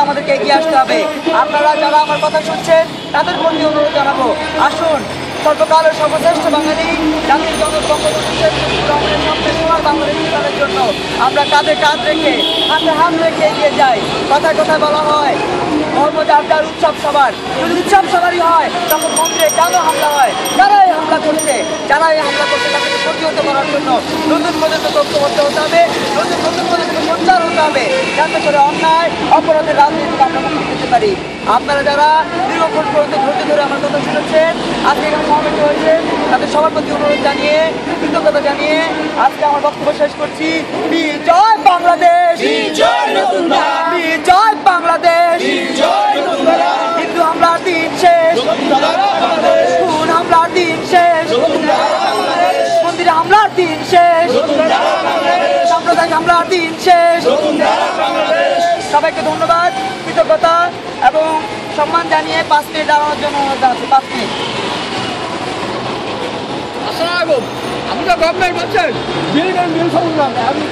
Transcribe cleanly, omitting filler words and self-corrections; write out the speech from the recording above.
আমাদেরকে এগিয়ে আসতে হবে। আপনারা যারা আমার কথা শুনছেন তাদের প্রতি অনুরোধ জানাবো, আসুন সর্বকালের সর্বশ্রেষ্ঠ বাঙালি জাতির জনক বঙ্গবন্ধু শেখ মুজিবুর রহমানের স্বপ্নের সোনার বাংলাদেশ নির্মাণের জন্য আমরা কাঁধে কাঁধ রেখে হাতে হাত রেখে এগিয়ে যাই। কথায় কথায় বলা হয় ধর্ম যার যার, উৎসব সবার। যদি উৎসব সবারই হয় তখন মন্দিরে কেন হামলা হয়? যারাই হামলা করছে তাদেরকে প্রতিহত করার জন্য নতুন প্রজন্মকে ঐক্যবদ্ধ হতে হবে, নতুন প্রজন্মকে সোচ্চার হতে হবে, যাতে করে অন্যায় অপরাধের রাজনীতি আমরা মুক্তি পেতে পারি। আপনারা যারা দীর্ঘক্ষণ পর্যন্ত ধৈর্য ধরে আমার কথা শুনেছেন, আজকে এখানে সমবেত হয়েছেন, তাদের সবার প্রতি অনুরোধ জানিয়ে, কৃতজ্ঞতা জানিয়ে আজকে আমার বক্তব্য শেষ করছি। বিজয় বাংলাদেশ, বিজয় নতুনধারা, বিজয় বাংলাদেশ, বিজয় নতুনধারা, হিন্দু হামলার দিন শেষ, নতুনধারা বাংলাদেশ, খুন হামলার দিন শেষ, নতুনধারা বাংলাদেশ, মন্দিরে হামলার দিন শেষ, নতুনধারা বাংলাদেশ, সাম্প্রদায়িক হামলার দিন শেষ। নতুনধারা বাংলাদেশ। সবাইকে ধন্যবাদ, কৃতজ্ঞতা এবং সম্মান জানিয়ে 5 মিনিট দাঁড়ানোর জন্য অনুরোধ জানাচ্ছি। 5 মিনিট। আসসালামু আলাইকুম। আপনি তো গভর্নমেন্ট বলছেন মিল সংগ্রাম, আমি